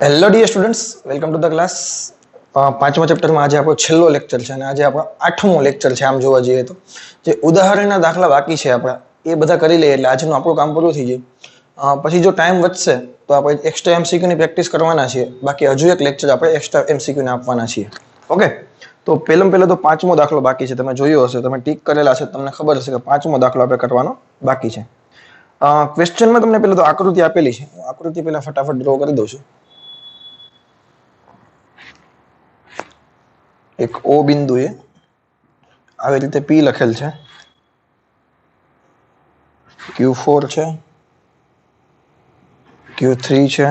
Hello dear students, welcome to the class. પાંચમા ચેપ્ટરમાં આજે આપણો છેલ્લો લેક્ચર છે અને આજે આપણો 8મો લેક્ચર છે. આમ જોવા જઈએ તો જે ઉદાહરણના દાખલા બાકી છે આપણા એ બધા કરી લઈએ એટલે આજનું આપણું કામ પૂરું થઈ જાય. પછી જો ટાઈમ વધશે તો આપણે એક્સ્ટ્રા એમસીક્યુની પ્રેક્ટિસ કરવાના છીએ. બાકી હજુ એક લેક્ચર આપણે એક્સ્ટ્રા એમસીક્યુને આપવાના છીએ. ઓકે, તો પહેલો તો પાંચમો દાખલો બાકી છે. તમે જોયો હશે, તમે ટીક કરેલા છે, તમને ખબર હશે કે પાંચમો દાખલો આપણે કરવાનો બાકી છે. ક્વેશ્ચનમાં તમને પહેલા તો આકૃતિ આપેલી છે. હું આકૃતિ પહેલા ફટાફટ ડ્રો કરી દઉં છું. એક ઓ બિંદુએ આવી રીતે પી લખેલ છે, Q4 છે, Q3 છે,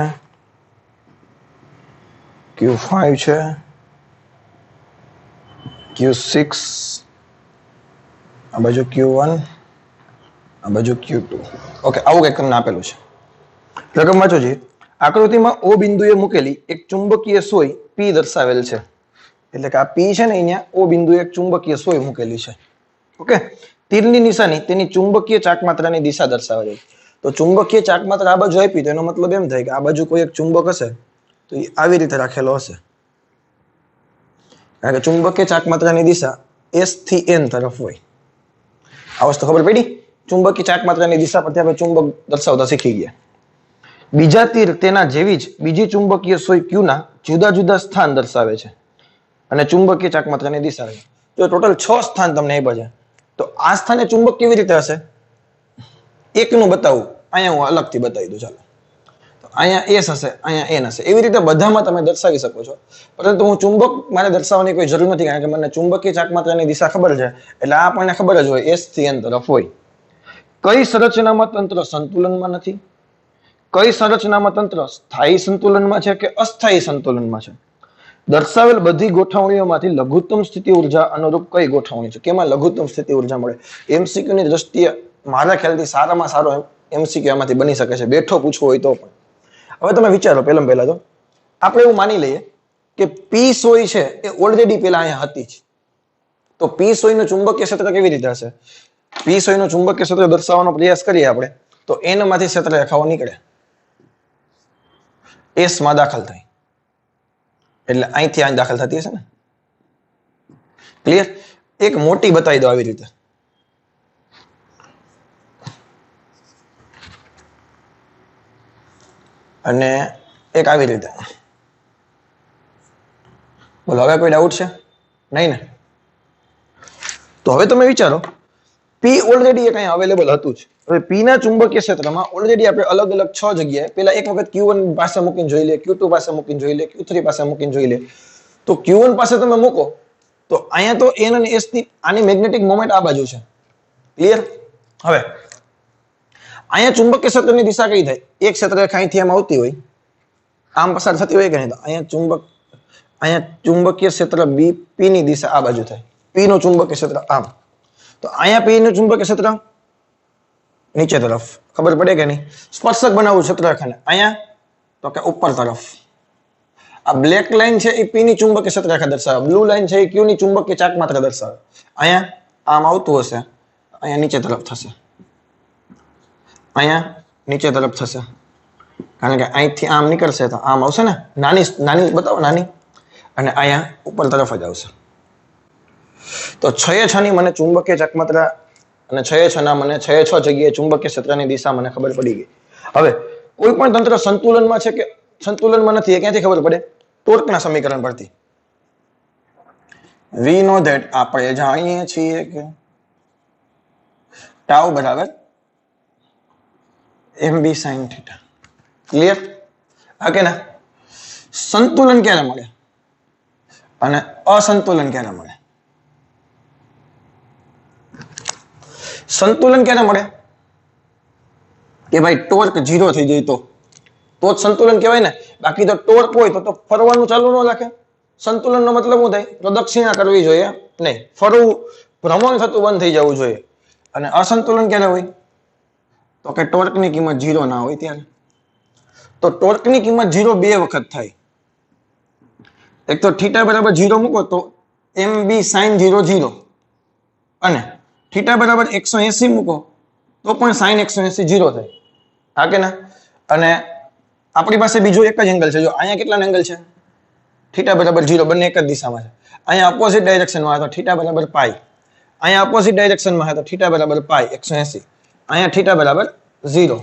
Q5 છે, Q6, આ બાજુ Q1, આ બાજુ Q2. ઓકે, આવું કંઈક તમને આપેલું છે. રકમ વાંચો છે. આકૃતિમાં ઓ બિંદુએ મૂકેલી એક ચુંબકીય સોય P દર્શાવેલ છે. એટલે કે આ P છે ને, અહીંયા ઓ બિંદુએ એક ચુંબકીય સોય મૂકેલી છે. ઓકે, તીરની નિશાની તેની ચુંબકીય ચાકમાત્રાની દિશા દર્શાવે છે. તો ચુંબકીય ચાકમાત્રા આ બાજુ આપી તો એનો મતલબ એમ થાય કે આ બાજુ કોઈ એક ચુંબક હશે તો એ આવી રીતે રાખેલો હશે. કારણ કે ચુંબકીય ચાકમાત્રાની દિશા S થી N તરફ હોય. આ વસ્તુ ખબર પડી? ચુંબકીય ચાકમાત્રાની દિશા પરથી આપણે ચુંબક દર્શાવતા શીખી ગયા. બીજા તીર તેના જેવી જ બીજી ચુંબકીય સોય Q ના જુદા જુદા સ્થાન દર્શાવે છે અને ચુંબકીય ચાકમાત્રાની દિશા છે. જો ટોટલ 6 સ્થાન તમને આપ્યા છે તો આ સ્થાને ચુંબક કેવી રીતે હશે? એકનું બતાવું, અહીંયા હું અલગથી બતાવી દઉં. ચાલો, તો અહીંયા S હશે, અહીંયા N હશે. એવી રીતે બધામાં તમે દર્શાવી શકો છો. પરંતુ હું ચુંબક મારે દર્શાવવાની કોઈ જરૂર નથી, કારણ કે મને ચુંબકીય ચાકમાત્રાની દિશા ખબર છે. એટલે આ આપણને ખબર જ હોય, S થી N તરફ હોય. કઈ સંરચનામાં તંત્ર સંતુલનમાં નથી? કઈ સંરચનામાં તંત્ર સ્થાયી સંતુલનમાં છે કે અસ્થાયી સંતુલનમાં છે? દર્શાવેલ બધી ગોઠવણીઓમાંથી લઘુત્તમ સ્થિતિ ઉર્જા અનુરૂપ કઈ ગોઠવણી છે? કેમાં લઘુત્તમ સ્થિતિ ઉર્જા મળે? MCQ ની દ્રષ્ટિએ મારા ખ્યાલથી સારામાં સારો MCQ આમાંથી બની શકે છે, બેઠો પૂછવો હોય તો પણ. હવે તમે વિચારો, પહેલા તો આપણે એવું માની લઈએ કે P સોય છે એ ઓલરેડી પેલા અહીંયા હતી જ. તો P સોયનું ચુંબકીય ક્ષેત્ર કેવી રીતે હશે? P સોયનું ચુંબકીય ક્ષેત્ર દર્શાવવાનો પ્રયાસ કરીએ આપણે તો N માંથી ક્ષેત્ર રેખાઓ નીકળે, S માં દાખલ થાય, એટલે અહીંથી અહીં દાખલ થતી હશે ને. ક્લિયર? એક મોટી બતાવી દો આવી રીતે. અને એક આવી રીતે. બોલો, હવે કોઈ ડાઉટ છે? નહીં ને? તો હવે તમે વિચારો, P ઓલરેડી એક અહીંયા અવેલેબલ હતું જ. હવે P ના ચુંબકીય ક્ષેત્રમાં ઓલરેડી આપણે અલગ અલગ 6 જગ્યાએ પેલા એક વખત Q1 પાસે મૂકીને જોઈ લે, Q2 પાસે મૂકીને જોઈ લે, Q3 પાસે મૂકીને જોઈ લે. તો Q1 પાસે તમે મૂકો તો અહીંયા તો N અને S ની આની મેગ્નેટિક મોમેન્ટ આ બાજુ છે. ક્લિયર? હવે અહીંયા ચુંબકીય ક્ષેત્રની દિશા કઈ થાય? એક ક્ષેત્ર રેખા અહીંથી આમ આવતી હોય, આમ પસાર થતી હોય કે નહીં? તો અહીંયા ચુંબકીય ક્ષેત્ર P ની દિશા આ બાજુ થાય. P નું ચુંબકીય ક્ષેત્ર આમ. તો અહીંયા P નું ચુંબકીય ક્ષેત્ર નીચે તરફ. ખબર પડે કે નહીં? સ્પર્શક બનાવવું ક્ષેત્રરેખાને. અહીંયા તો કે ઉપર તરફ. આ બ્લેક લાઈન છે એ P ની ચુંબકીય ક્ષેત્રરેખા દર્શાવે, બ્લુ લાઈન છે એ Q ની ચુંબકીય ચાકમાત્રા દર્શાવે. અહીંયા આમ આવતું હશે, અહીંયા નીચે તરફ થશે, અહીંયા નીચે તરફ થશે, કારણ કે અહીંથી આમ નીકળશે તો આમ આવશે ને. નાની બતાવો, નાની. અને અહીંયા ઉપર તરફ જ આવશે. તો 6 ની મને ચુંબકીય ચાકમાત્રા અને 6 ના મને 6 જગ્યાએ ચુંબકીય ક્ષેત્રની દિશા મને ખબર પડી ગઈ. હવે કોઈ પણ તંત્ર સંતુલનમાં છે કે સંતુલનમાં નથી એ ક્યાંથી ખબર પડે? ટોર્કના સમીકરણ પરથી. વી નો ધેટ આપણે જાણીએ છીએ કે ટાઉ બરાબર mb sin θ. ક્લિયર? હા કે ના? સંતુલન ક્યારે મળે અને અસંતુલન ક્યારે મળે? સંતુલન ક્યારે મળે? કે ભાઈ ટોર્ક 0 થઈ જાય તો જ સંતુલન કહેવાય ને. બાકી તો ટોર્ક હોય તો ફરવાનું ચાલુ ન રાખે. સંતુલનનો મતલબ શું થાય? પ્રદક્ષિણા કરવી જોઈએ નહીં, ફરવું, ભ્રમણ થતું બંધ થઈ જવું જોઈએ. અને અસંતુલન ક્યારે હોય? તો કે ટોર્કની કિંમત 0 ના હોય ત્યારે. તો ટોર્કની કિંમત 0 બે વખત થાય. એક તો θ બરાબર 0 મૂકો તો mb sin 0 0, અને θ બરાબર 180 મૂકો તો પણ sin 180 0 થાય. હા કે ના? અને આપણી પાસે બીજો એક જ એંગલ છે. જો અહીંયા કેટલા એંગલ છે? થીટા બરાબર 0, બંને એક જ દિશામાં છે. અહીંયા ઓપોઝિટ ડાયરેક્શનમાં તો થીટા બરાબર પાઈ. અહીંયા ઓપોઝિટ ડાયરેક્શનમાં તો થીટા બરાબર પાઈ 180. અહીંયા થીટા બરાબર 0.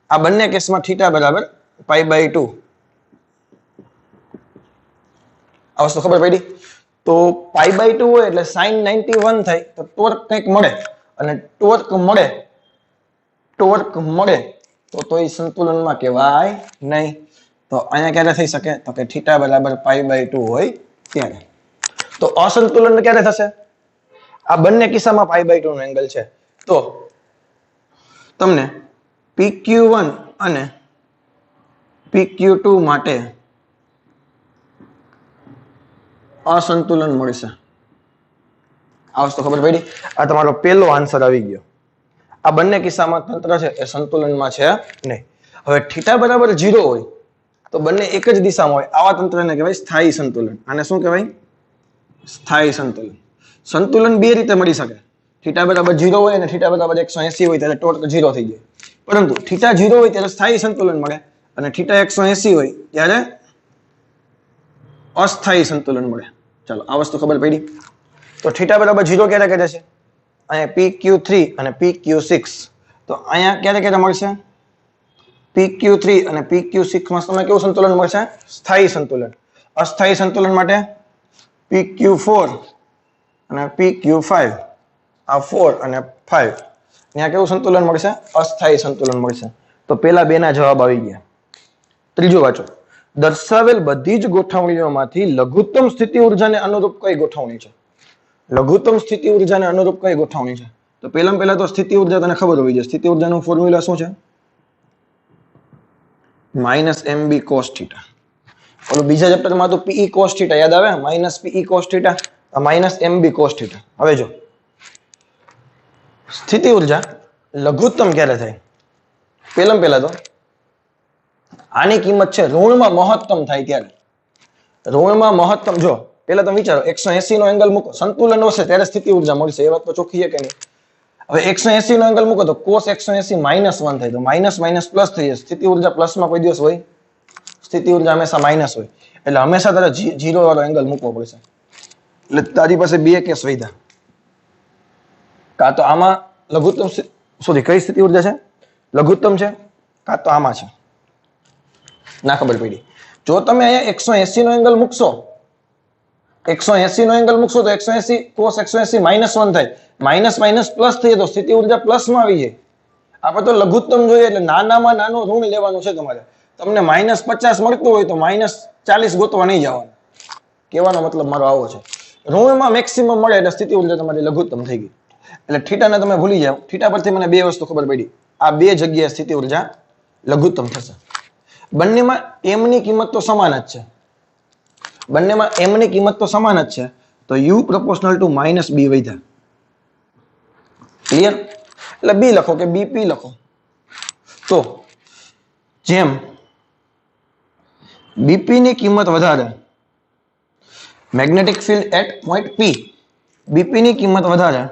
આ બંને કેસમાં થીટા બરાબર π/2. આ વસ્તુ ખબર પડી? તો π/2 હોય એટલે sin 91 થાય તો ટોર્ક કંઈક મળે, અને ટોર્ક મળે તો એ સંતુલનમાં કહેવાય નહીં. તો અહીંયા ક્યારે થઈ શકે? તો કે થીટા બરાબર π/2 હોય ત્યારે. તો અસંતુલન ક્યારે થશે? આ બંને કિસ્સામાં π/2 નો એંગલ છે. તો તમને PQ1 અને PQ2 માટે અસંતુલન મળશે. આ વસ્તુ ખબર પડી? આ તમારો પહેલો આન્સર આવી ગયો. આ બંને કિસ્સામાં તંત્ર છે એ સંતુલનમાં છે નહીં. હવે થીટા બરાબર 0 હોય તો બંને એક જ દિશામાં હોય, આવા તંત્રને કહેવાય સ્થાયી સંતુલન. આને શું કહેવાય? સ્થાયી સંતુલન. સંતુલન બે રીતે મળી શકે. થીટા બરાબર 0 હોય અને થીટા બરાબર 180 હોય ત્યારે ટોર્ક 0 થઈ જાય. પરંતુ થીટા 0 હોય ત્યારે સ્થાયી સંતુલન મળે, અને થીટા 180 હોય ત્યારે અસ્થાયી સંતુલન મળે. ચાલો, આ વસ્તુ ખબર પડી? તો થીટા બરાબર 0 ક્યારે કરે છે? અહીંયા PQ3 અને PQ6. તો અહીંયા ક્યારે મળશે? PQ3 અને PQ6 માં તમને કેવું સંતુલન મળશે? સ્થાયી સંતુલન. અસ્થાયી સંતુલન માટે PQ4 અને PQ5. આ 4 અને 5. અહીંયા કેવું સંતુલન મળશે? અસ્થાયી સંતુલન મળશે. તો પેલા બે ના જવાબ આવી ગયા. ત્રીજો વાંચો. દર્શાવેલ બધી જ ગોઠવણીઓમાંથી લઘુત્તમ સ્થિતિ ઊર્જાને અનુરૂપ કઈ ગોઠવણી છે? લઘુત્તમ સ્થિતિ ઊર્જાને અનુરૂપ કઈ ગોઠવણી છે? તો પહેલા તો સ્થિતિ ઊર્જા તને ખબર હોવી જોઈએ. સ્થિતિ ઊર્જાનું ફોર્મ્યુલા શું છે? -mb cos θ. ઓલું બીજા ચેપ્ટરમાં તો Pe cos θ યાદ આવે? -Pe cos θ, -mb cos θ. હવે જો સ્થિતિ ઊર્જા લઘુત્તમ ક્યારે થાય? પહેલા તો આની કિંમત છે ઋણમાં મહત્તમ થાય ત્યારે. ઋણમાં મહત્તમ, જો પહેલા તમે વિચારો 180 નો એંગલ મૂકો, સંતુલન હશે ત્યારે સ્થિતિ ઊર્જા મળશે. એ વાત તો ચોખ્ખી છે કે નહીં? હવે 180 નો એંગલ મૂકો તો cos 180 -1 થાય તો માઇનસ પ્લસ થઈ જશે. સ્થિતિ ઊર્જા પ્લસમાં કોઈ દિવસ હોય? સ્થિતિ ઊર્જા હંમેશા માઇનસ હોય. એટલે હંમેશા તારે 0 વાળો એંગલ મૂકવો પડશે. એટલે તારી પાસે બે કેસ વધ્યા. કાં તો આમાં લઘુત્તમ, સોરી, કઈ સ્થિતિ ઊર્જા છે? લઘુત્તમ છે, કાં તો આમાં છે. ના ખબર પડી. જો તમે અહીંયા 180 નો એંગલ મૂકશો, 180 નો એંગલ મૂકશો તો 180 cos 180 -1 થાય. માઇનસ પ્લસ થઈ તો સ્થિતિ ઊર્જા પ્લસમાં આવી જાય. આપણે તો લઘુત્તમ જોઈએ એટલે નાનામાં નાનું ઋણ લેવાનું છે તમારે. તમને -50 મળતું હોય તો -40 ગોતવા નહીં જવાનું. કહેવાનો મતલબ મારો આવો છે. ઋણમાં મેક્સિમમ મળે એટલે સ્થિતિ ઊર્જા તમારી લઘુત્તમ થઈ ગઈ. એટલે થીટાને તમે ભૂલી જાઓ. થીટા પરથી મને બે વસ્તુ ખબર પડી. આ બે જગ્યાએ સ્થિતિ ઊર્જા લઘુત્તમ થશે. બંનેમાં m ની કિંમત તો સમાન જ છે. બંનેમાં m ની કિંમત તો સમાન જ છે. તો u proportional to -b વધ્યા. ક્લિયર? એટલે b લખો કે bp લખો. તો જેમ bp ની કિંમત વધારે, magnetic field eight point p, bp ની કિંમત વધારે,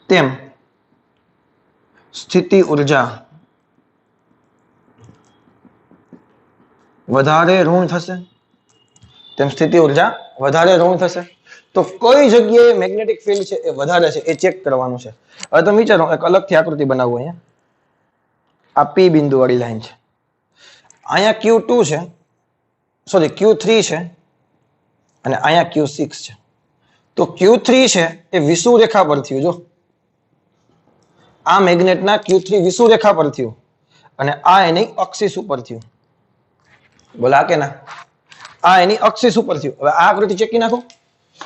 તેમ સ્થિતિ ઊર્જા વધારે ઋણ થશે. તેમ સ્થિતિ ઊર્જા વધારે ઋણ થશે. તો કઈ જગ્યાએ મેગ્નેટિક ફિલ્ડ છે એ વધારે છે એ ચેક કરવાનું છે. હવે તમે વિચારો, એક અલગથી આકૃતિ બનાવો. અહીંયા આ P બિંદુ વાળી લાઈન છે, અહીંયા Q2 છે, સોરી Q3 છે, અને અહીંયા Q6 છે. તો Q3 છે એ વિષુવ રેખા પર થયું. જો આ મેગ્નેટના Q3 વિષુવ રેખા પર થયું, અને આ એની અક્ષિસ ઉપર થયું. બોલા કે ના? આ એની અક્ષિસ ઉપર થયું. હવે આ આકૃતિ ચેકી નાખો,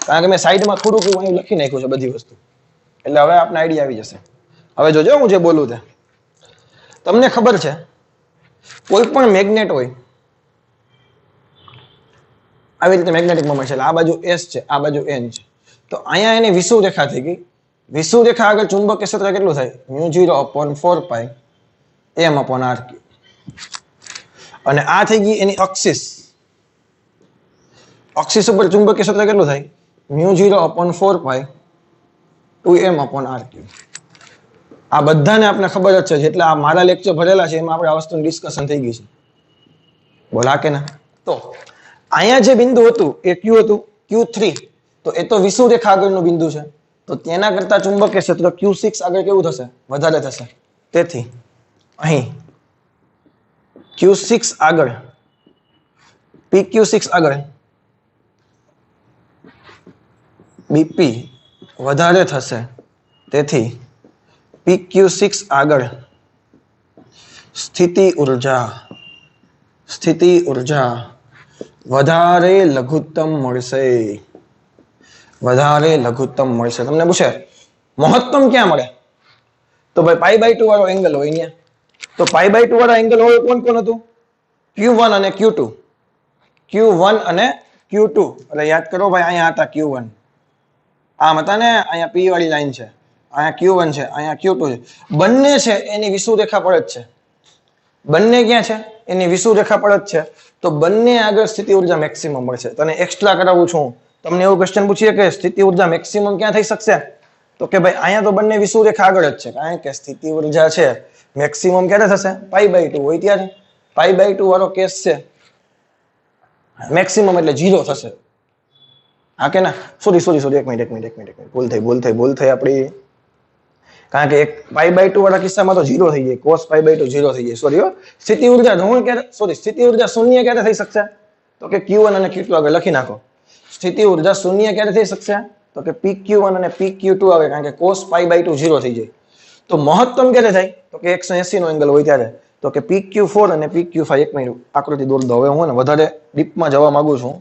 કારણ કે મેં સાઈડમાં થોડુંક અહીં લખી નાખ્યું છે બધી વસ્તુ. એટલે હવે આપણે આઈડિયા આવી જશે. હવે જોજો હું જે બોલું તે તમને ખબર છે. કોઈ પણ મેગ્નેટ હોય, આવી રીતે મેગ્નેટિક મોમેન્ટ છે. આ બાજુ S છે, આ બાજુ N છે. તો અહીંયા એની વિષુવ રેખા થઈ ગઈ. વિષુવ રેખા આગળ ચુંબકીય ક્ષેત્ર કેટલું થાય? μ0/4π m/r3. અને આ થઈ ગઈ એની અક્ષિસ. અક્ષિસ ઉપર ચુંબકીય ક્ષેત્ર કેટલું થાય? μ0/4π 2m/r3. આ બધાને આપણે ખબર જ છે, જેટલા આ મારા લેક્ચર ભરેલા છે એમાં આપણે આ વસ્તુનું ડિસ્કશન થઈ ગયું છે. બોલા કે ના? તો અહીંયા જે બિંદુ હતું એ ક્યુ હતું, Q3, તો એ તો વિષુવરેખા આગળનું બિંદુ છે, તો તેના કરતા ચુંબકીય ક્ષેત્ર Q6 આગળ કેવું થશે? વધારે થશે. તેથી અહીં Q6 આગળ, PQ6 આગળ BP વધારે થશે, તેથી PQ6 આગળ સ્થિતિ ઉર્જા વધારે લઘુત્તમ મળશે. તમને પૂછે મહત્તમ ક્યાં મળે? તો ભાઈ π/2 વાળો એંગલ હોય અહીંયા. તો π/2 વાળા એંગલ હોય કોણ હતું? Q1 અને Q2. એટલે યાદ કરો ભાઈ, અહીંયા હતા Q1, આમ હતા ને, અહીંયા P વાળી લાઈન છે, અહીંયા Q1 છે, અહીંયા Q2 છે. બંને છે એની વિષુવરેખા પર જ છે. બંને ક્યાં છે? એની વિષુવરેખા પર જ છે. તો બંને આગળ સ્થિતિ ઉર્જા મેક્સિમમ મળશે. તને એક્સ્ટ્રા કરાવું છું. તમને એવું ક્વેશ્ચન પૂછીએ કે સ્થિતિ ઉર્જા મેક્સિમમ ક્યાં થઈ શકશે? તો કે ભાઈ અહીંયા તો બંને વિષુવરેખા આગળ જ છે, કારણ કે સ્થિતિ ઉર્જા છે મેક્સિમમ ક્યારે થશે? π/2 હોય ત્યારે. π/2 વાળો કેસ છે, મેક્સિમમ એટલે 0 થશે. હા કે ના? સોરી, એક મિનિટ, ભૂલ થઈ આપણી. કારણ કે એક π/2 વાળા કિસ્સામાં તો 0 થઈ જાય, cos π/2 0 થઈ જાય. સોરી, સ્થિતિ ઉર્જા શૂન્ય ક્યારે થઈ શકશે? તો કે Q1 અને Q2 આગળ લખી નાખો. સ્થિતિ ઉર્જા શૂન્ય ક્યારે થઈ શકશે? તો કે PQ1 અને PQ2 આવે, કારણ કે cos π/2 0 થઈ જાય. તો મહત્તમ ક્યારે થાય? તો કે 180 નો એંગલ હોય ત્યારે. તો કે PQ4 અને PQ5. એક મિનિટ આકૃતિ દોર દો. હવે હું ને વધારે ડીપમાં જવા માંગુ છું.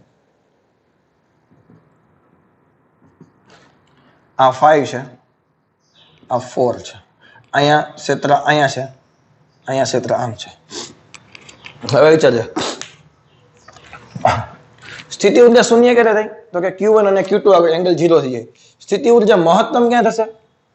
આ 5 છે, આ 4 છે, અહીંયા ક્ષેત્ર અહીંયા છે, અહીંયા ક્ષેત્ર આમ છે. હવે વિચારજો, સ્થિતિ ઉર્જા શૂન્ય ક્યારે થાય? તો કે Q1 અને Q2 આગળ એંગલ 0 થઈ જાય. સ્થિતિ ઉર્જા મહત્તમ ક્યાં થશે?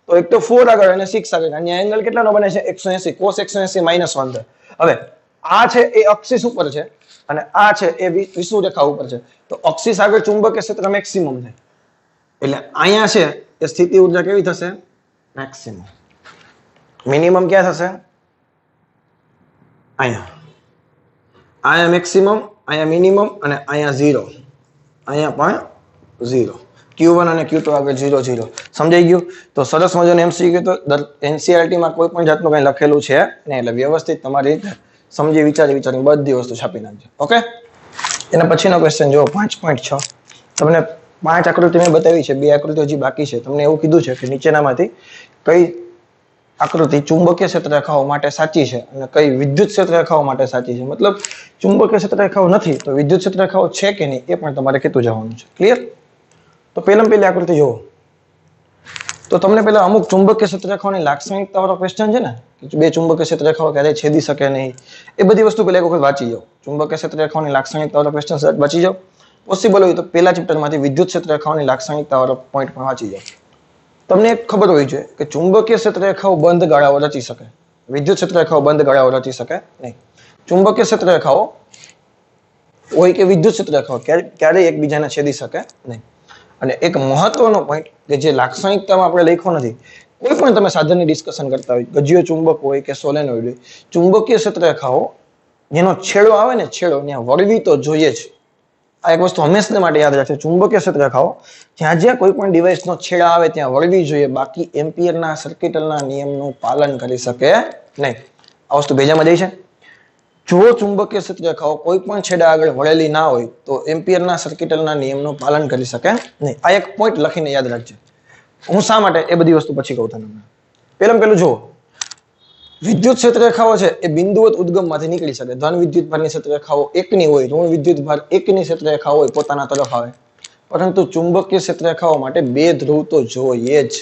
તો એક તો 4 આગળ અને 6 આગળ. અહીંયા એંગલ કેટલાનો બને છે? 180. cos 180 -1. હવે આ છે એ અક્ષિસ ઉપર છે અને આ છે એ વિષુવરેખા ઉપર છે. તો અક્ષિસ આગળ ચુંબકીય ક્ષેત્ર મેક્સિમમ થાય, એટલે અહીંયા છે એ સ્થિતિ ઉર્જા કેવી થશે? મેક્સિમમ. મિનિમમ ક્યાં થશે? અહીંયા મેક્સિમમ, અહીંયા મિનિમમ અને અહીંયા 0. અહીંયા પણ 0. Q1 અને Q2 આગળ 0 0. સમજાઈ ગયું? તો સરસ મજાનું MCQ. તો NCERT માં કોઈ પણ જાતનું કંઈ લખેલું છે નહીં, એટલે વ્યવસ્થિત તમારી રીતે સમજી વિચારી બધી વસ્તુ છાપી નાખજો. ઓકે? એના પછીનો ક્વેશ્ચન જો 5.6. તમને 5 આકૃતિ મેં બતાવી છે, 2 આકૃતિ હજી બાકી છે. તમને એવું કીધું છે કે નીચેનામાંથી કઈ આકૃતિ ચુંબકીય ક્ષેત્રરેખાઓ માટે સાચી છે અને કઈ વિદ્યુત ક્ષેત્રરેખાઓ માટે સાચી છે. મતલબ ચુંબકીય ક્ષેત્રરેખાઓ નથી તો વિદ્યુત ક્ષેત્રરેખાઓ છે કે નહીં એ પણ તમારે કીધું જવાનું છે. ક્લિયર? તો પહેલી આકૃતિ જુઓ. તો તમને પહેલા અમુક ચુંબકીય ક્ષેત્રરેખાઓની લાક્ષણિકતા વાળો ક્વેશ્ચન છે ને, કે બે ચુંબકીય ક્ષેત્રરેખાઓ ક્યારે છેદી શકે નહીં, એ બધી વસ્તુ પહેલા એક વખત વાંચી જાઓ. ચુંબકીય ક્ષેત્રરેખાઓની લાક્ષણિકતા વાળો ક્વેશ્ચન વાંચી જાઓ. પોસિબલ હોય તો પહેલા ચેપ્ટરમાંથી વિદ્યુત ક્ષેત્રરેખાઓની લાક્ષણિકતા વાળો પોઈન્ટ પણ વાંચી જાઓ. તમને એક ખબર હોય છે કે ચુંબકીય ક્ષેત્રરેખાઓ બંધ ગાળાઓ રચી શકે, વિદ્યુત ક્ષેત્રરેખાઓ બંધ ગાળાઓ રચી શકે નહીં. ચુંબકીય ક્ષેત્રરેખાઓ હોય કે વિદ્યુત ક્ષેત્રરેખાઓ ક્યારેય એકબીજાને છેદી શકે નહીં. અને એક મહત્વનો પોઈન્ટ કે જે લાક્ષણિકતામાં આપણે લખ્યો નથી, કોઈ પણ તમે સાધનની ડિસ્કશન કરતા હોય, ગજ્યો ચુંબક હોય કે સોલેનોઇડ હોય, ચુંબકીય ક્ષેત્રરેખાઓ જેનો છેડો આવે ને, છેડો ત્યાં વળવી તો જોઈએ જ. આ એક વસ્તુ હંમેશા માટે યાદ રાખજો. ચુંબકીય ક્ષેત્રરેખાઓ જ્યાં કોઈ પણ ડિવાઇસનો છેડા આવે ત્યાં વળવી જોઈએ, બાકી એમ્પિયરના સર્કિટના નિયમનું પાલન કરી શકે નહીં. આ વસ્તુ ભેજામાં જાય છે. જો ચુંબકીય ક્ષેત્રરેખાઓ કોઈ પણ છેડા આગળ વળેલી ના હોય તો એમ્પિયરના સર્કિટના નિયમનું પાલન કરી શકે નહીં. આ એક પોઈન્ટ લખીને યાદ રાખજો. હું શા માટે એ બધી વસ્તુ પછી કહું તમને. પહેલું જુઓ, વિદ્યુત ક્ષેત્રરેખાઓ છે એ બિંદુવત ઉદ્ગમમાંથી નીકળી શકે. ધન વિદ્યુત ભારની ક્ષેત્રરેખાઓ એકની હોય, ઋણ વિદ્યુત ભાર એકની ક્ષેત્રરેખાઓ હોય, પોતાના તરફ આવે. પરંતુ ચુંબકીય ક્ષેત્રરેખાઓ માટે બે ધ્રુવ તો જોઈએ જ.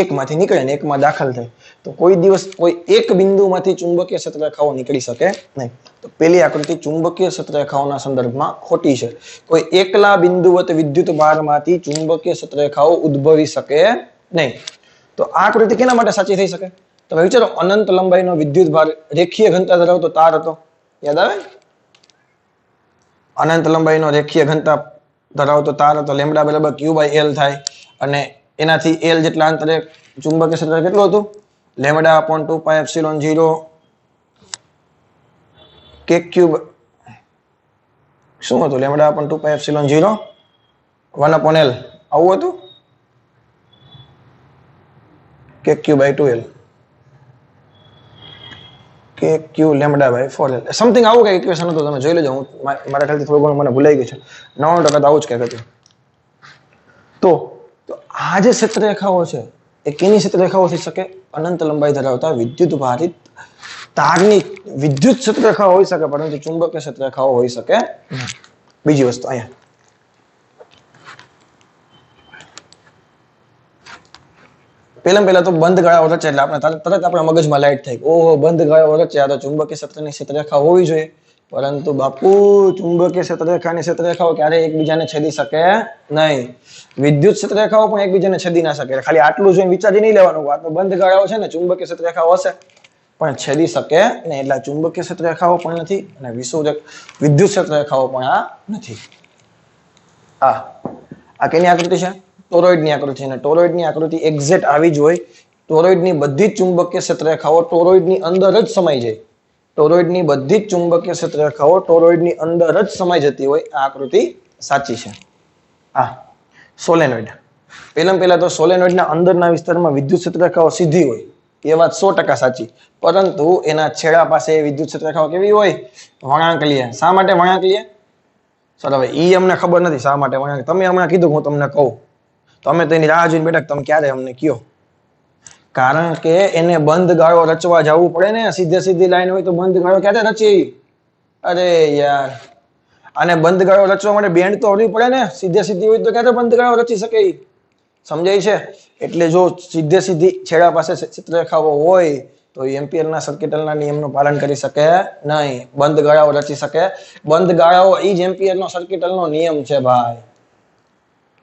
એકમાંથી નીકળે ને એકમાં દાખલ થાય. તો કોઈ દિવસ કોઈ એક બિંદુમાંથી ચુંબકીય ક્ષેત્રરેખાઓ નીકળી શકે નહીં. તો પહેલી આકૃતિ ચુંબકીય ક્ષેત્રરેખાઓના સંદર્ભમાં ખોટી છે. કોઈ એકલા બિંદુવત વિદ્યુત ભારમાંથી ચુંબકીય ક્ષેત્રરેખાઓ ઉદ્ભવી શકે નહીં. તો આ આકૃતિ કેના માટે સાચી થઈ શકે? તમે વિચારો, અનંત લંબાઈનો વિદ્યુત ભાર રેખીય ઘનતા ધરાવતો તાર હતો, યાદ આવે? અનંત લંબાઈનો રેખીય ઘનતા ધરાવતો તાર હતો, લેમ્બડા બરાબર Q/L થાય અને એનાથી L જેટલા અંતરે ચુંબકીય ક્ષેત્ર કેટલું હતું? લેમડા અપોન 2 પાઈ એપ્સિલોન 0 કે ક્યુબ શું હતું લેમડા અપોન 2 પાઈ એપ્સિલોન 0 1 અપોન l આવું હતું કે ક્યુ બાય 2l કે ક્યુ લેમડા બાય 4l સમથિંગ આવું કઈ ઇક્વેશન હતું તમે જોઈ લેજો હું મારા ખ્યાલથી થોડું ઘણું મને ભૂલાઈ ગયું છે 99% તો આવું જ કંઈક હતું તો આ જે ક્ષેત્રરેખાઓ છે એ કેની ક્ષેત્રરેખાઓ થઈ શકે અનંત લંબાઈ ધરાવતા વિદ્યુત ભારિત તારની વિદ્યુત ક્ષેત્રરેખાઓ હોઈ શકે પરંતુ ચુંબકીય ક્ષેત્રરેખાઓ હોઈ શકે નહીં. બીજી વસ્તુ અહીંયા પહેલા તો બંધ ગાળાઓ રચે એટલે આપણે તરત આપણા મગજમાં લાઈટ થાય ઓહો બંધ ગાળાઓ રચે આ તો ચુંબકીય ક્ષેત્રની ક્ષેત્રરેખા હોવી જોઈએ પરંતુ બાપુ ચુંબકીય ક્ષેત્રરેખાની ક્ષેત્રરેખાઓ ક્યારે એકબીજાને છેદી શકે નહીં. વિદ્યુત ક્ષેત્રરેખાઓ પણ એકબીજાને છેદી ના શકે. ખાલી આટલું જોઈને વિચારી નહીં લેવાનું આ તો બંધ ગાળાઓ છે ને ચુંબકીય ક્ષેત્રરેખાઓ હશે પણ છેદી શકે નહીં. એટલે ચુંબકીય ક્ષેત્રરેખાઓ પણ નથી અને વિદ્યુત ક્ષેત્રરેખાઓ પણ આ નથી. આ કેની આકૃતિ છે ટોરોઇડની આકૃતિ છે અને ટોરોઇડની આકૃતિ એક્ઝેક્ટ આવી જ હોય. ટોરોઇડની બધી જ ચુંબકીય ક્ષેત્રરેખાઓ ટોરોઇડની અંદર જ સમાઈ જાય. ટોરોઇડની બધી જ ચુંબકીય ક્ષેત્રરેખાઓ ટોરોઇડની અંદર જ સમાઈ જતી હોય. આ આકૃતિ સાચી છે. સોલેનોઇડ પહેલા તો સોલેનોઇડના અંદરના વિસ્તારમાં વિદ્યુત ક્ષેત્રરેખાઓ સીધી હોય એ વાત 100% સાચી પરંતુ એના છેડા પાસે વિદ્યુત ક્ષેત્રરેખાઓ કેવી હોય વળાંકલીય. શા માટે વળાંકલીય સર હવે ઈ અમને ખબર નથી શા માટે વળાંક. તમે હમણાં કીધું હું તમને કહું તમે તો એની રાહ જોઈને બેઠા તમે ક્યારે અમને કયો કારણ કે એને બંધ ગાળો રચવા જવું પડે ને. સીધી લાઈન હોય તો બંધ ગાળો ક્યારે રચી અરે યાર અને બંધ ગાળો રચવા માટે બેન્ડ તો હોવી પડે ને. સીધી હોય તો ક્યારે બંધ ગાળો રચી શકે સમજાય છે. એટલે જો સીધી છેડા પાસે ક્ષેત્રરેખાઓ હોય તો એમ્પિયરના સર્કિટલના નિયમનું પાલન કરી શકે નહીં. બંધ ગાળાઓ રચી શકે. બંધ ગાળાઓ એ જ એમ્પિયરનો સર્કિટલનો નિયમ છે ભાઈ.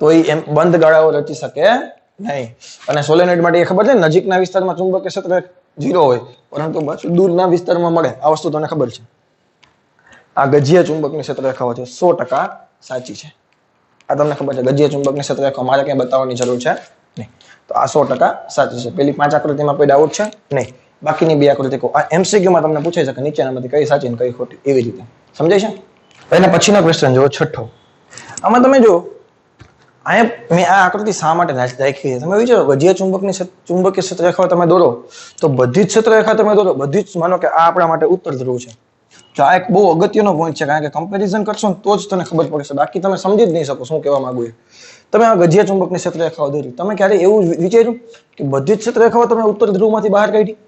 તો એ બંધ ગાળાઓ રચી શકે નહીં. અને સોલેનોઇડ માટે એ ખબર છે નજીકના વિસ્તારમાં ચુંબકીય ક્ષેત્ર 0 હોય પરંતુ પાછું દૂરના વિસ્તારમાં મળે. આ વસ્તુ તમને ખબર છે. આ ગજ્જીય ચુંબકની ક્ષેત્રરેખાઓ છે 100% સાચી છે. આ તમને ખબર છે ગજ્જીય ચુંબકની ક્ષેત્રરેખાઓ મારે ક્યાંય બતાવવાની જરૂર છે નહીં. તો આ 100% સાચી છે. પેલી 5 આકૃતિમાં કોઈ ડાઉટ છે નહીં. બાકીની 2 આકૃતિ કહો. આ એમસીક્યુમાં તમને પૂછાઈ શકે નીચેનામાંથી કઈ સાચી ને કઈ ખોટી એવી રીતે સમજાય છે. એના પછીનો ક્વેશ્ચન જુઓ 6. આમાં તમે જો અહીંયા મેં આ આકૃતિ શા માટે રાખી છે તમે વિચારો ગજ્જીય ચુંબકીય ક્ષેત્રરેખાઓ તમે દોરો તો બધી જ ક્ષેત્રરેખા તમે દોરો બધી જ માનો કે આ આપણા માટે ઉત્તર ધ્રુવ છે. તો આ એક બહુ અગત્યનો પોઈન્ટ છે કારણ કે કમ્પેરિઝન કરશો ને તો જ તને ખબર પડશે બાકી તમે સમજી જ નહીં શકો શું કહેવા માંગુ છું. તમે આ ગજ્જીય ચુંબકની ક્ષેત્રરેખાઓ દોરી તમે ક્યારે એવું વિચાર્યું કે બધી જ ક્ષેત્રરેખાઓ તમે ઉત્તર ધ્રુવમાંથી બહાર કાઢી?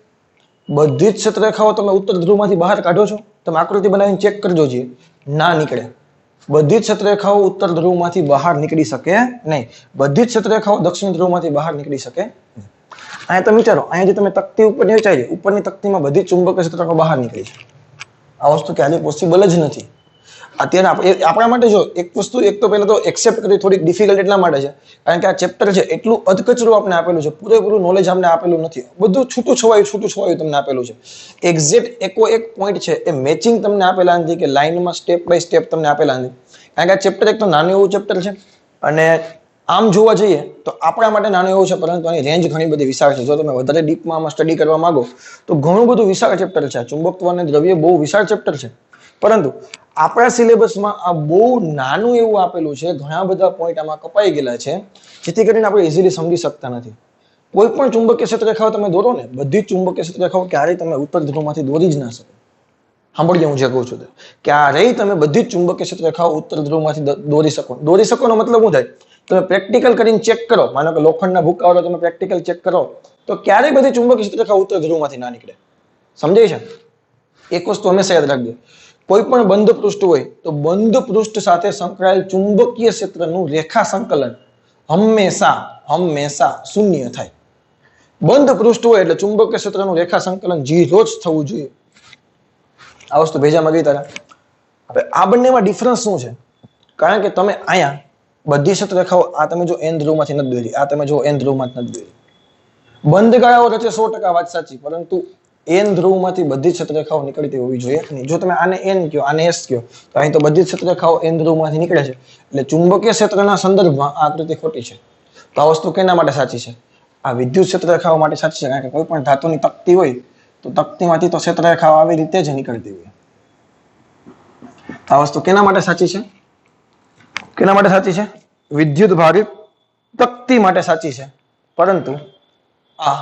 બધી જ ક્ષેત્રરેખાઓ તમે ઉત્તર ધ્રુવમાંથી બહાર કાઢો છો? તમે આકૃતિ બનાવીને ચેક કરજો જોઈએ ના નીકળે. બધી જ ક્ષેત્રરેખાઓ ઉત્તર ધ્રુવમાંથી બહાર નીકળી શકે નહીં. બધી જ ક્ષેત્રરેખાઓ દક્ષિણ ધ્રુવમાંથી બહાર નીકળી શકે નહીં. અહીંયા તમે વિચારો અહીંયા જે તમે તકતી ઉપર વિચારી ઉપરની તકતીમાં બધી ચુંબકીય ક્ષેત્રરેખાઓ બહાર નીકળી છે. આ વસ્તુ ક્યારેય પોસિબલ જ નથી. અત્યારે આપણા માટે જો એક વસ્તુ એક તો પહેલા તો એક્સેપ્ટ કરવી થોડીક ડિફિકલ્ટ એટલા માટે છે કારણ કે આ ચેપ્ટર છે એટલું અધકચરું આપણે આપેલું છે. પૂરેપૂરું નોલેજ આપણે આપેલું નથી. બધું છૂટું છવાયું તમને આપેલું છે. એક્ઝેક્ટ એક પોઈન્ટ છે એ મેચિંગ તમને આપેલા નથી કે લાઈનમાં સ્ટેપ બાય સ્ટેપ તમને આપેલા નથી. કારણ કે આ ચેપ્ટર એક તો નાનું એવું ચેપ્ટર છે અને આમ જોવા જઈએ તો આપણા માટે નાનું એવું છે પરંતુ આની રેન્જ ઘણી બધી વિશાળ છે. જો તમે વધારે ડીપમાં આમાં સ્ટડી કરવા માંગો તો ઘણું બધું વિશાળ ચેપ્ટર છે. ચુંબકત્વ અને દ્રવ્ય બહુ વિશાળ ચેપ્ટર છે પરંતુ આપણા સિલેબસમાં આ બહુ નાનું એવું આપેલું છે. ઘણા બધા પોઈન્ટ આમાં કપાઈ ગયેલા છે જેથી કરીને આપણે ઇઝીલી સમજી શકતા નથી. કોઈ પણ ચુંબકીય ક્ષેત્રરેખાઓ તમે દોરો ને બધી જ ચુંબકીય ક્ષેત્રરેખાઓ ક્યારેય તમે ઉત્તર ધ્રુવમાંથી દોરી જ ના શકો. સાંભળજો હું જે કહું છું ક્યારેય તમે બધી જ ચુંબકીય ક્ષેત્રરેખાઓ ઉત્તર ધ્રુવમાંથી દોરી શકો નો મતલબ શું થાય તમે પ્રેક્ટિકલ કરીને ચેક કરો. માનો કે લોખંડના ભૂકા તમે પ્રેક્ટિકલ ચેક કરો તો ક્યારેય બધી ચુંબકીય ક્ષેત્રરેખાઓ ઉત્તર ધ્રુવમાંથી ના નીકળે. સમજાય છે? એક વસ્તુ હંમેશા યાદ રાખજો કોઈ પણ બંધ પૃષ્ઠ હોય તો બંધ પૃષ્ઠ સાથે સંકળાયેલ ચુંબકીય ક્ષેત્રનું રેખા સંકલન હંમેશા શૂન્ય થાય. બંધ પૃષ્ઠ હોય એટલે ચુંબકીય ક્ષેત્રનું રેખા સંકલન 0 જ થવું જોઈએ. આ વસ્તુ ભેજામાં ગઈ તારા. હવે આ બંનેમાં ડિફરન્સ શું છે? કારણ કે તમે અહીંયા બધી ક્ષેત્રરેખાઓ આ તમે જો એન ધ્રુવમાંથી નથી દોરી, આ તમે જો એન ધ્રુવમાંથી નથી દોરી. બંધ ગાળાઓ રચે 100% વાત સાચી પરંતુ એન ધ્રુવમાંથી બધી ક્ષેત્રરેખાઓ નીકળતી હોવી જોઈએ નહીં. જો તમે આને એન કહો આને એસ કહો તો અહીં તો બધી ક્ષેત્રરેખાઓ એન ધ્રુવમાંથી નીકળે છે એટલે ચુંબકીય ક્ષેત્રના સંદર્ભમાં આ આકૃતિ ખોટી છે. તો આ વસ્તુ કેના માટે સાચી છે? આ વિદ્યુત ક્ષેત્રરેખાઓ માટે સાચી છે, કારણ કે કોઈ પણ ધાતુની તકતી હોય તો તકતીમાંથી તો ક્ષેત્રરેખાઓ આવી રીતે જ નીકળતી હોય. આ વસ્તુ કેના માટે સાચી છે? કેના માટે સાચી છે? વિદ્યુત ભારિત તકતી માટે સાચી છે, પરંતુ આ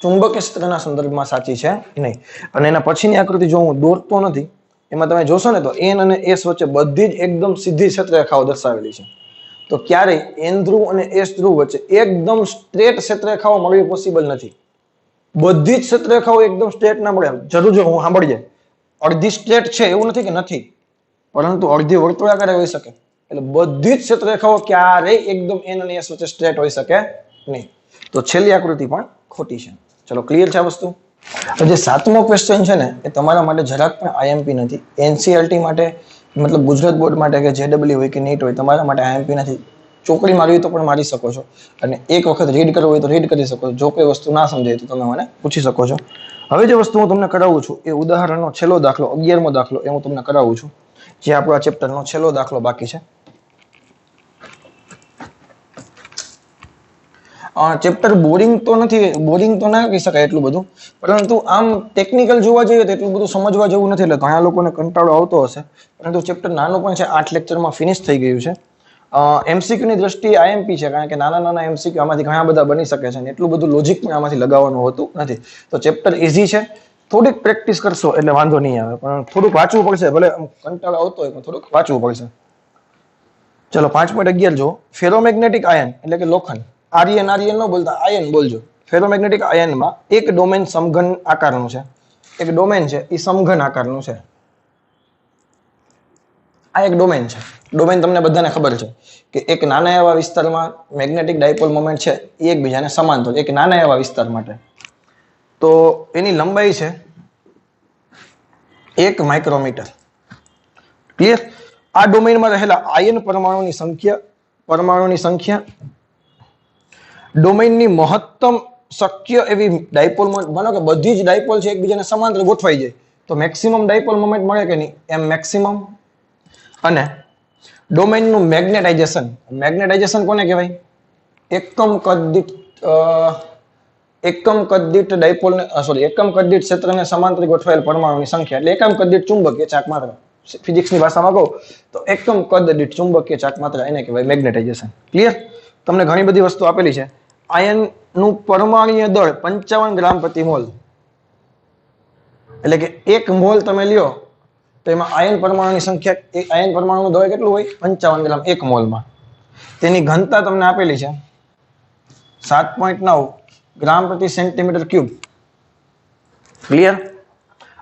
ચુંબકીય ક્ષેત્રના સંદર્ભમાં સાચી છે નહીં. અને એના પછીની આકૃતિ જો હું દોરતો નથી, એમાં તમે જોશો ને તો N અને S વચ્ચે બધી જ એકદમ સીધી ક્ષેત્રરેખાઓ દર્શાવેલી છે. તો ક્યારેય N ધ્રુવ અને S ધ્રુવ વચ્ચે એકદમ સ્ટ્રેટ ક્ષેત્રરેખાઓ મળવી પોસિબલ નથી. બધી જ ક્ષેત્રરેખાઓ એકદમ સ્ટ્રેટ ના મળે. જરૂર જો હું સાંભળીએ, અડધી સ્ટ્રેટ છે એવું નથી કે નથી, પરંતુ અડધી વર્તુળાકાર હોઈ શકે. એટલે બધી જ ક્ષેત્રરેખાઓ ક્યારેય એકદમ N અને S વચ્ચે સ્ટ્રેટ હોઈ શકે નહીં. તો છેલ્લી આકૃતિ પણ ખોટી છે. ચલો, ક્લિયર છે આ વસ્તુ? જે 7મો ક્વેશ્ચન છે ને, એ તમારા માટે જરાક પણ આઈએમપી નથી. એનસીઆરટી માટે, મતલબ ગુજરાત બોર્ડ માટે કે જેડબલ્યુ હોય કે નીટ હોય, તમારા માટે આઈએમપી નથી. ચોકડી મારવી તો પણ મારી શકો છો, અને એક વખત રીડ કરવું હોય તો રીડ કરી શકો છો. જો કોઈ વસ્તુ ના સમજાય તો તમે મને પૂછી શકો છો. હવે જે વસ્તુ હું તમને કરાવું છું એ ઉદાહરણનો છેલ્લો દાખલો, 11મો દાખલો, એ હું તમને કરાવું છું, જે આપણા ચેપ્ટરનો છેલ્લો દાખલો બાકી છે. ચેપ્ટર બોરિંગ તો નથી, બોરિંગ તો ના કહી શકાય એટલું બધું, પરંતુ આમ ટેકનિકલ જોવા જઈએ તો એટલું બધું સમજવા જેવું નથી. એટલે ઘણા લોકોને કંટાળો આવતો હશે, પરંતુ ચેપ્ટર નાનું પણ છે, 8 લેક્ચરમાં ફિનિશ થઈ ગયું છે. એમસીક્યુ ની દ્રષ્ટિએ આઈએમપી છે, કારણ કે નાના નાના એમસીક્યુ આમાંથી ઘણા બધા બની શકે છે, અને એટલું બધું લોજિક પણ આમાંથી લગાવવાનું હોતું નથી. તો ચેપ્ટર ઇઝી છે, થોડીક પ્રેક્ટિસ કરશો એટલે વાંધો નહીં આવે, પણ થોડુંક વાંચવું પડશે. ભલે કંટાળો આવતો હોય પણ થોડુંક વાંચવું પડશે. ચલો, 5.11 જો, ફેરોમેગ્નેટિક આયન એટલે કે લોખંડ, આર્યન આર્યન ન બોલતા આયન બોલજો. ફેરોમેગ્નેટિક આયનમાં એક ડોમેન સમઘન આકારનું છે. એક ડોમેન છે એ સમઘન આકારનું છે. આ એક ડોમેન છે. ડોમેન તમને બધાને ખબર છે કે એક નાના એવા વિસ્તારમાં મેગ્નેટિક ડાયપોલ મોમેન્ટ છે એ એકબીજાને સમાંતર, એક નાના એવા વિસ્તાર માટે. તો એની લંબાઈ છે 1 માઇક્રોમીટર. ક્લિયર? આ ડોમેનમાં રહેલા આયન પરમાણુની સંખ્યા ડોમેનની મહત્તમ શક્ય એવી ડાયપોલ મોમેન્ટ, માનો કે બધી જ ડાયપોલ છે એકબીજાને સમાંતર ગોઠવાઈ જાય તો મેક્સિમમ ડાયપોલ મોમેન્ટ મળે કે નહીં, એમ મેક્સિમમ. અને ડોમેનનું મેગ્નેટાઇઝેશન, મેગ્નેટાઇઝેશન કોને કહેવાય? એકમ કદ દીઠ ડાયપોલને એકમ કદ દીઠ ક્ષેત્રને સમાંતર ગોઠવાયેલ પરમાણુની સંખ્યા, એટલે એકમ કદ દીઠ ચુંબકીય ચાક માત્રા. ફિઝિક્સની ભાષામાં કહું તો એકમ કદ દીઠ ચુંબકીય ચાક માત્રા, એને કહેવાય મેગ્નેટાઇઝેશન. ક્લિયર? તમને ઘણી બધી વસ્તુ આપેલી છે. આયનનું પરમાણુય દળ 55 ગ્રામ પ્રતિ મોલ, એટલે કે 1 મોલ તમે લ્યો તો એમાં આયન પરમાણુની સંખ્યા, એક આયન પરમાણુનું દળ કેટલું હોય? 55 ગ્રામ 1 મોલમાં. તેની ઘનતા તમને આપેલી છે 7.9 ગ્રામ પ્રતિ સેન્ટીમીટર ક્યુબ. ક્લિયર?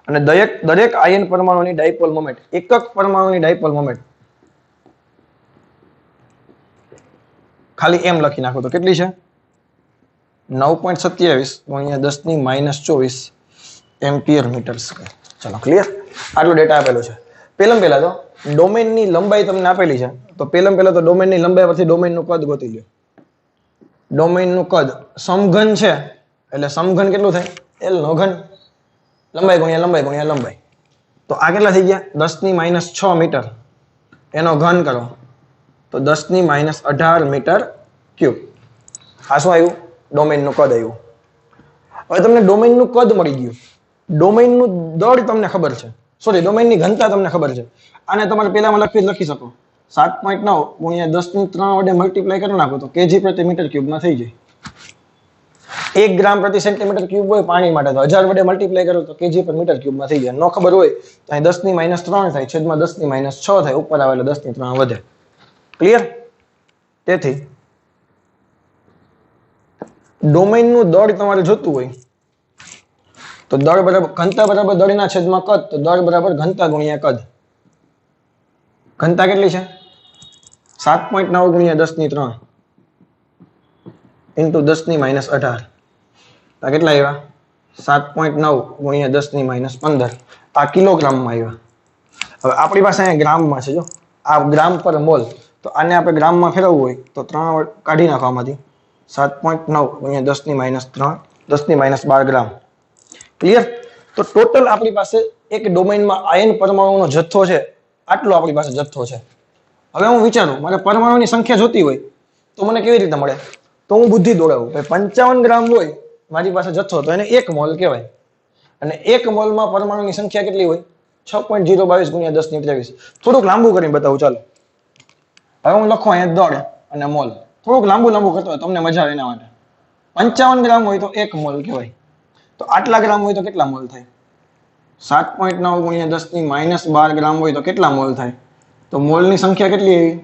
અને દરેક આયન પરમાણુની ડાયપોલ મોમેન્ટ, એકક પરમાણુની ડાયપોલ મોમેન્ટ ખાલી એમ લખી નાખો તો કેટલી છે? 9.27 × 10⁻²4 એમ્પિયર મીટર સ્ક્વેર. ચલો, ક્લિયર? આટલો ડેટા આપેલો છે. પહેલા તો ડોમેનની લંબાઈ તમને આપેલી છે, તો પહેલા તો ડોમેનની લંબાઈ પરથી ડોમેનનું કદ ગોતી લ્યો. ડોમેનનું કદ સમઘન છે એટલે સમઘન કેટલું થાય? L નો ઘન, લંબાઈ ગુણ્યા લંબાઈ ગુણ્યા લંબાઈ. તો આ કેટલા થઈ ગયા? 10⁻6 મીટર. એનો ઘન કરો તો 10⁻18 મીટર ક્યુબ. આ શું આવ્યું? ડોમેનનું કદ આવ્યું. હવે તમને ડોમેનનું કદ મળી ગયું, ડોમેનનું દળ તમને ખબર છે, ડોમેનની ઘનતા તમને ખબર છે. આને તમારે પહેલામાં લખી શકો 7.9 × 10⁻³ વડે મલ્ટીપ્લાય કરી નાખો તો કેજી પ્રતિ મીટર ક્યુબમાં થઈ જાય. 1 ગ્રામ પ્રતિ સેન્ટીમીટર ક્યુબ હોય પાણી માટે તો 1000 વડે મલ્ટીપ્લાય કરો તો કેજી પર મીટર ક્યુબમાં થઈ જાય. ન ખબર હોય તો અહીં 10⁻³ થાય, છેદમાં 10⁻6 થાય, ઉપર આવે એટલે 10⁻³ વધે. ક્લિયર? તેથી ડોમેનનું દળ તમારે જોતું હોય તો દળ બરાબર ઘનતા બરાબર દળના છેદમાં કદ, તો દળ બરાબર ઘનતા ગુણ્યા કદ. ઘનતા કેટલી છે? 7.9 × 10⁻³ ઇન્ટુ 10⁻18. આ કેટલા આવ્યા? 7.9 × 10⁻15. આ કિલોગ્રામમાં આવ્યા. હવે આપણી પાસે અહીંયા ગ્રામમાં છે. જો આ ગ્રામ પર મોલ, તો આને આપણે ગ્રામમાં ફેરવવું હોય તો 3 કાઢી નાખો આમાંથી. 7.9 × 10⁻³ 10⁻12 ગ્રામ. ક્લિયર? તો ટોટલ આપણી પાસે એક ડોમેનમાં આયન પરમાણુનો જથ્થો છે, આટલો આપણી પાસે જથ્થો છે. હવે હું વિચારું મારે પરમાણુની સંખ્યા જોતી હોય તો મને કેવી રીતે મળે? તો હું બુદ્ધિ દોડાવું ભાઈ 55 ગ્રામ હોય મારી પાસે જથ્થો તો એને 1 મોલ કહેવાય અને 1 મોલમાં પરમાણુની સંખ્યા કેટલી હોય 6.022 ગુણ્યા 10 ની 23 થોડુંક લાંબુ કરીને બતાવું ચાલો હવે હું લખો અહીંયા દોડ અને મોલ થોડુંક લાંબુ કરતો હોય તમને મજા આવે એના માટે 55 ગ્રામ હોય તો 1 મોલ કહેવાય તો આટલા ગ્રામ હોય તો કેટલા મોલ થાય 7.9 ગુણ્યા 10 ની -12 ગ્રામ હોય તો કેટલા મોલ થાય તો મોલની સંખ્યા કેટલી આવી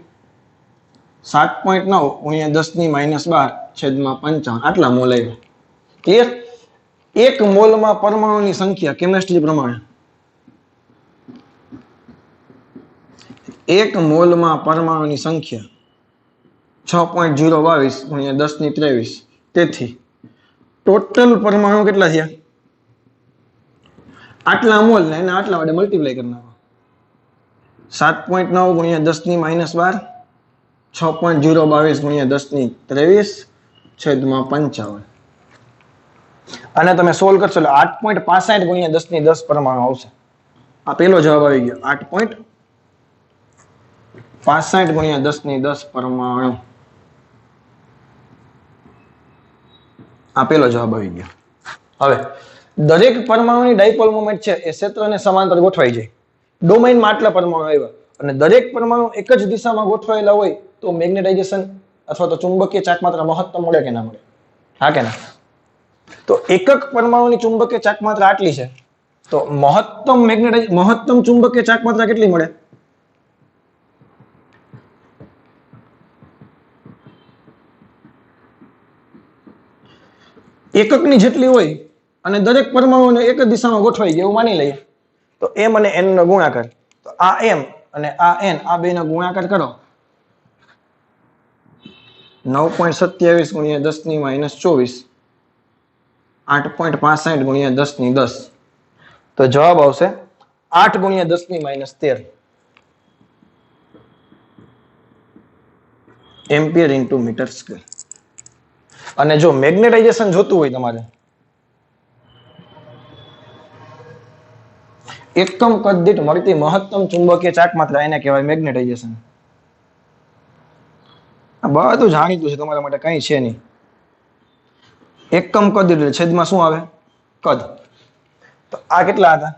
7.9 ગુણ્યા 10 ની -12 છેદમાં 55 આટલા મોલ આવ્યા ક્લિયર 1 મોલમાં પરમાણુની સંખ્યા કેમિસ્ટ્રી પ્રમાણે 1 મોલમાં પરમાણુની સંખ્યા 6.022 ગુણ્યા 10 ની 23 તેથી ટોટલ પરમાણુ કેટલા થયા આટલા મોલ ને એના આટલા વડે મલ્ટીપ્લાય કરી નાખો 7.9 ગુણ્યા 10 ની -12 6.022 ગુણ્યા 10 ની 23 છેદમાં 55 અને તમે સોલ્વ કરશો એટલે 8.65 ગુણ્યા 10 ની 10 પરમાણુ આવશે આ પહેલો જવાબ આવી ગયો 8.65 ગુણ્યા 10 ની 10 પરમાણુ આ પહેલો જવાબ આવી ગયો હવે દરેક પરમાણુની ડાયપોલ મોમેન્ટ છે એ ક્ષેત્રને સમાંતર ગોઠવાઈ જાય ડોમેઇનમાં આટલા પરમાણુ આવ્યા અને દરેક પરમાણુ એક જ દિશામાં ગોઠવાયેલા હોય તો મેગ્નેટાઇઝેશન અથવા તો ચુંબકીય ચાકમાત્રા મહત્તમ મળે કે ના મળે હા કે ના તો એકક પરમાણુની ચુંબકીય ચાકમાત્રા આટલી છે તો મહત્તમ ચુંબકીય ચાકમાત્રા કેટલી મળે એકકની જેટલી હોય અને દરેક પરમાણુને એક જ દિશામાં ગોઠવાઈ ગયા એવું માની લઈએ તો m અને n નો ગુણાકાર તો આ m અને આ n આ બેનો ગુણાકાર કરો 9.27 ગુણ્યા 10 ની -24 8.65 ગુણ્યા 10 ની 10 તો જવાબ આવશે 8 ગુણ્યા 10 ની -13 એમ્પિયર ઇન્ટુ મીટર સ્ક્વેર અને જો મેગ્નેટાઇઝેશન જોતું હોય તમારે એકમ કદ દીઠ મળતી મહત્તમ ચુંબકીય ચાકમાત્રા એને કહેવાય મેગ્નેટાઇઝેશન આ બધું જાણીતું છે તમારા માટે કઈ છે નહીં એકમ કદ દીઠ છેદમાં શું આવે કદ તો આ કેટલા હતા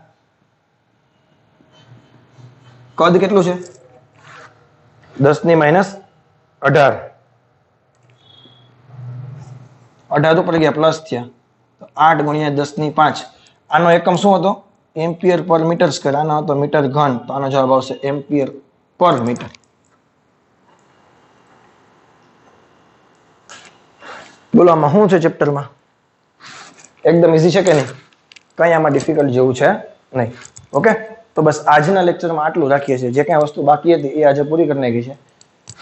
કદ કેટલું છે 10 ની -18 18 ઉપર ગયા પ્લસ થયા તો 8 ગુણ્યા 10 ની 5 આનો એકમ શું હતો એમ્પિયર પર મીટર સ્ક્વેર આનો હતો મીટર ઘન તો આનો જવાબ આવશે એમ્પિયર પર મીટર બોલો આમાં શું છે ચેપ્ટરમાં એકદમ ઈઝી છે કે નહીં કઈ આમાં ડિફિકલ્ટ જેવું છે નહીં ઓકે તો બસ આજના લેક્ચરમાં આટલું રાખીએ છીએ જે કઈ વસ્તુ બાકી હતી એ આજે પૂરી કરી નાખી છે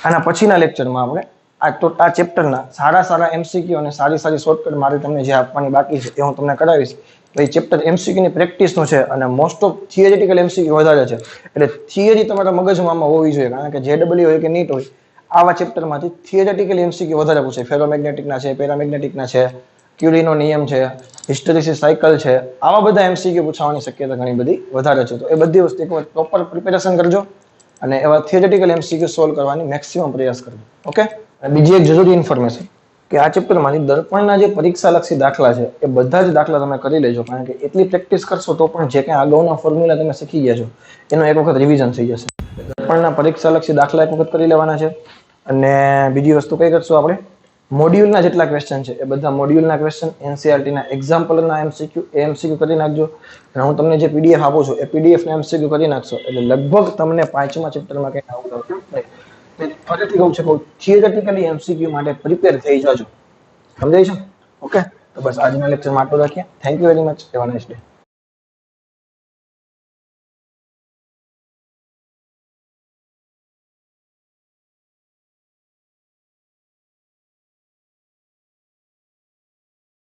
આના પછીના લેક્ચરમાં આપણે આ ચેપ્ટરના સારા એમસીક્યુ અને સારી શોર્ટકટ મારે તમને જે આપવાની બાકી છે એ હું તમને કરાવીશ તો એ ચેપ્ટર એમસીક્યુ ની પ્રેક્ટિસનું છે અને મોસ્ટ ઓફ થિયરિટિકલ એમસીક્યુ વધારે છે એટલે થિયરી તમારા મગજમાં હોવી જોઈએ કારણ કે જેડબલ્યુ હોય કે નીટ હોય આવા ચેપ્ટરમાંથી થિયરિટિકલ એમસીક્યુ વધારે પૂછે ફેરોમેગ્નેટિકના છે પેરામેગ્નેટિકના છે ક્યુરીનો નિયમ છે હિસ્ટેરિસિસ સાયકલ છે આવા બધા એમસીક્યુ પૂછવાની શક્યતા ઘણી બધી વધારે છે તો એ બધી વસ્તુ એકવાર પ્રોપર પ્રિપેરેશન કરજો અને એવા થિયરિટિકલ એમસીક્યુ સોલ્વ કરવાની મેક્સિમમ પ્રયાસ કરજો ઓકે બીજી એક જરૂરી ઇન્ફોર્મેશન કે આ ચેપ્ટરમાંથી દર્પણના જે પરીક્ષાલક્ષી દાખલા છે એ બધા જ દાખલા તમે કરી લેજો કારણ કે એટલી પ્રેક્ટિસ કરશો તો પણ જે કંઈ અગાઉના ફોર્મ્યુલા તમે શીખી ગયા છો એનો એક વખત રિવિઝન થઈ જશે દર્પણના પરીક્ષાલક્ષી દાખલા એક વખત કરી લેવાના છે અને બીજી વસ્તુ કઈ કરશું આપણે મોડ્યુલના જેટલા ક્વેશ્ચન છે એ બધા મોડ્યુલના ક્વેશ્ચન એનસીઆરટીના એક્ઝામ્પલના એમસીક્યુ એ એમસીક્યુ કરી નાખજો અને હું તમને જે પીડીએફ આપું છું એ પીડીએફના એમસીક્યુ કરી નાખશો એટલે લગભગ તમને 5મા ચેપ્ટરમાં કંઈ આવું નહીં ફરીથી કહું છું થિયરેટિકલી એમસીક્યુ માટે પ્રિપેર થઈ જાજો સમજાય છે ઓકે તો બસ આજના લેક્ચરમાં આટલું રાખીએ thank you very much have a nice day